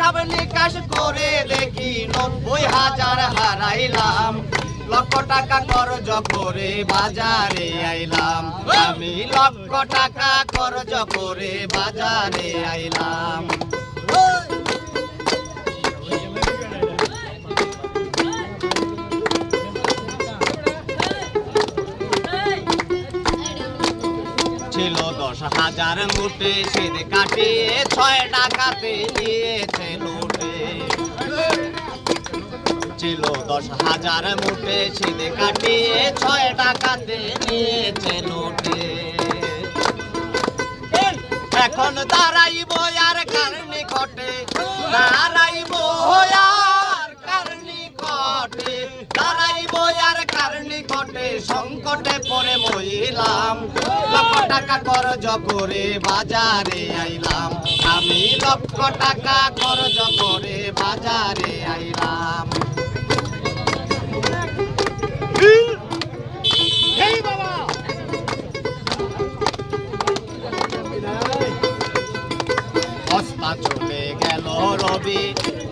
হিসাব নিকাশ করে দেখি ৯০,০০০ হারাইলাম, লক্ষ টাকা খরচ করে বাজারে আইলাম, আমি লক্ষ টাকা খরচ করে বাজারে আইলাম। ছিল ১০,০০০ মুঠে সিঁদ কাটিয়ে ৬ টাকাতে নিয়েছে লুটে। ছিল ১০,০০০ মুঠে সিঁদ কাটিয়ে ৬ টাকাতে নিয়েছে লুটে। এখন দাঁড়াইব আর কার নিকটে, দাঁড়াইব আর কার নিকটে, দাঁড়াইব আর কার নিকটে, সংকটে পড়ে মরিলাম, লক্ষ টাকা খরচ করে বাজারে আইলাম, আমি লক্ষ টাকা খরচ করে বাজারে আইলাম। বস্তা চলে গেল রবি,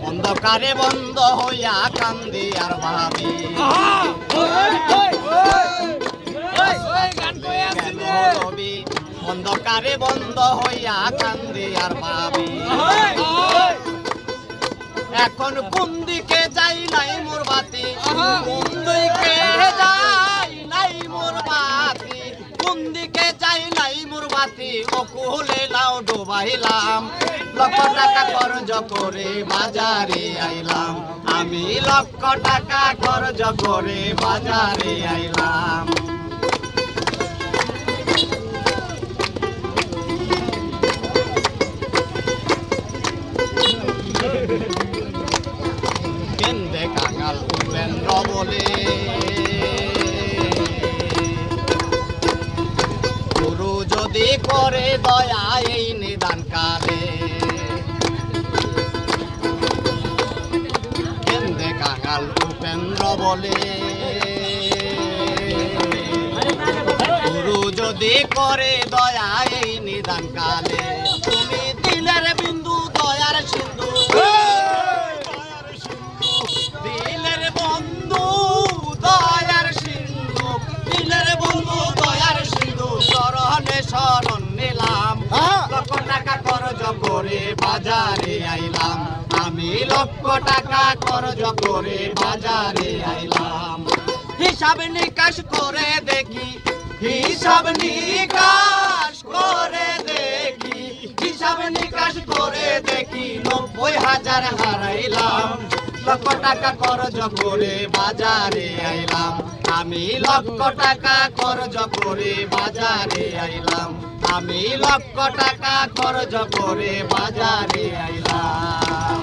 অন্ধকারে বন্ধ হইয়া কান্দি আর ভাবি, রবি অন্ধকারে বন্ধ হইয়া কান্দি আর ভাবি। এখন কোন দিকে যাই নাই মোর বাতি, কোন দিকে যাই নাই মোর বাতি, কোন দিকে যাই নাই মোর বাতি, অকুলে নাও ডুবাইলাম, লক্ষ টাকা খরচ করে বাজারে আইলাম, আমি লক্ষ টাকা খরচ করে বাজারে আইলাম। কেন্দে কাঙাল উপেন্দ্র বলে, গুরু যদি করে দয়া এই নিদান কালে, কেন্দে কাঙাল উপেন্দ্র বলে, গুরু যদি করে দয়া এই নিদান কালে, তুমি দিলের বিন্দু দয়ার সিন্ধু, দিলের বন্ধু দয়ার সিন্ধু, দিলের বন্ধু দয়ার সিন্ধু, চরণে শরণ নিলাম, লক্ষ টাকা খরচ করে বাজারে আইলাম, আমি লক্ষ টাকা খরচ করে বাজারে আইলাম। হিসাব নিকাশ করে দেখি, হিসাব নিকাশ করে দেখি, হিসাব নিকাশ করে দেখি ৯০,০০০ হারাইলাম, লক্ষ টাকা খরচ করে বাজারে আইলাম, আমি লক্ষ টাকা খরচ করে বাজারে আইলাম, আমি লক্ষ টাকা খরচ করে বাজারে আইলাম।